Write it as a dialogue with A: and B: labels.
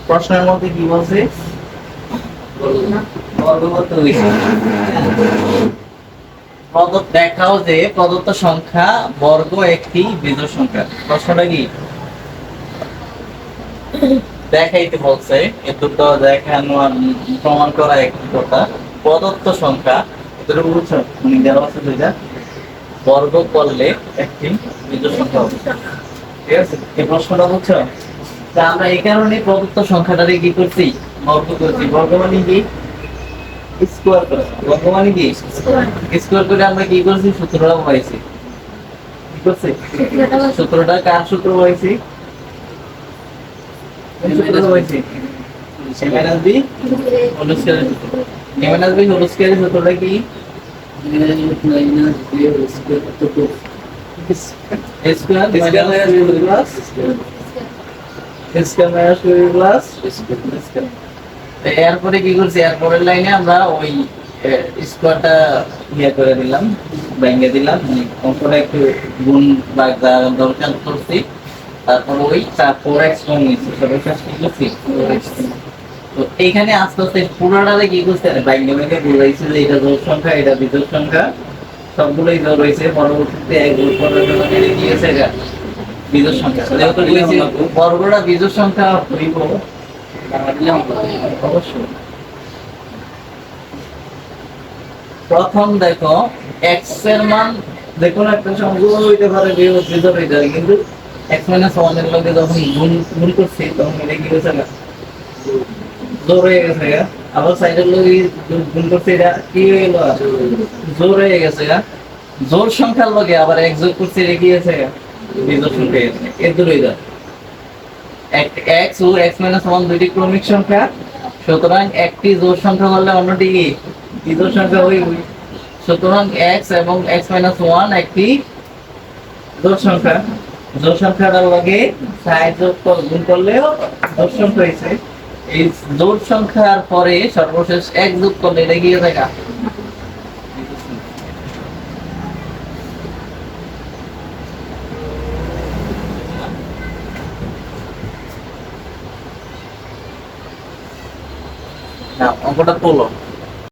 A: প্রশ্নের মধ্যে কি বলছে? বর্গগত হয়েছে। দেখাও যে প্রদত্ত সংখ্যা বর্গ একটি বিজোড় সংখ্যা। প্রশ্নটা কি? দেখাইতে বলছে, এ দুটো দেখানো আর প্রমাণ করা একটি কথা। প্রদত্ত সংখ্যা এদের বুঝছো, দেওয়া আছে দুইটা, বর্গ করলে একটি বিজোড় সংখ্যা হবে। ঠিক আছে, এই প্রশ্নটা বুঝছো? তা আমরা এই কারণে প্রদত্ত সংখ্যাটারে কি করছি? বর্গ করছি। বর্গ মানে কি? স্কোয়ার করা। বর্গ মানে কি? স্কোয়ার করে আমরা কি করছি? সূত্রটা পাইছি। কি করছি? সূত্রটা কার সূত্র পাইছি? সূত্রটা পাইছি a minus b whole square. a minus b whole square সূত্রটা কি? a minus b whole square তো a square minus b plus a square minus b plus square. এরপরে কি করছি? এরপরের লাইনে আমরা ওই স্কয়ারটা ইয়া করে দিলাম, ভেঙে দিলাম, অঙ্কটা একটু গুণ ভাগ দরকার করছি। তারপর ওই 4x কম নিচ্ছি, সর্বশেষ কি করছি? তো এইখানে আস্তে আস্তে পুরাটারে কি করছে? ভেঙে ভেঙে বুঝাইছে যে এটা জোড় সংখ্যা, এটা বিজোড় সংখ্যা, সবগুলোই জোড় হয়েছে। পরবর্তীতে এক যোগ করার জন্য এটা কি হয়েছে? এটা বিজোড় সংখ্যা। যেহেতু বলেছি বর্গটা বিজোড় সংখ্যা হইব অবশ্যই। প্রথম দেখো x এর মান দেখো না, একটা সংখ্যা হইতে পারে বিজোড় হইতে পারে, কিন্তু x - 1 এর লগে যখন গুণ করছি তখন এটা কি হয়েছে? না জোড় হয়ে গেছে। আবার সাইডের লগে গুণ করছি, এটা কি হয়ে গেল? জোড় হয়ে গেছে। জোড় সংখ্যার লগে আবার এক যোগ করছি, এটা কি হয়েছে? বিজোড় সংখ্যা হয়ে গেছে। এর দূরে দাও, x ও x - 1 দুইটি ক্রমিক সংখ্যা, সুতরাং একটি জোড় সংখ্যা হলে অন্যটি কি বিজোড় সংখ্যা হইবে। সুতরাং x এবং x - 1 একটি জোড় সংখ্যা। জোড় সংখ্যাটার লগে সাইড যোগ গুণ করলেও জোড় সংখ্যা হইছে। এই জোড় সংখ্যার পরে সর্বশেষ এক যোগ করলে এটা গিয়ে দেখা। না, অঙ্কটা তোলো।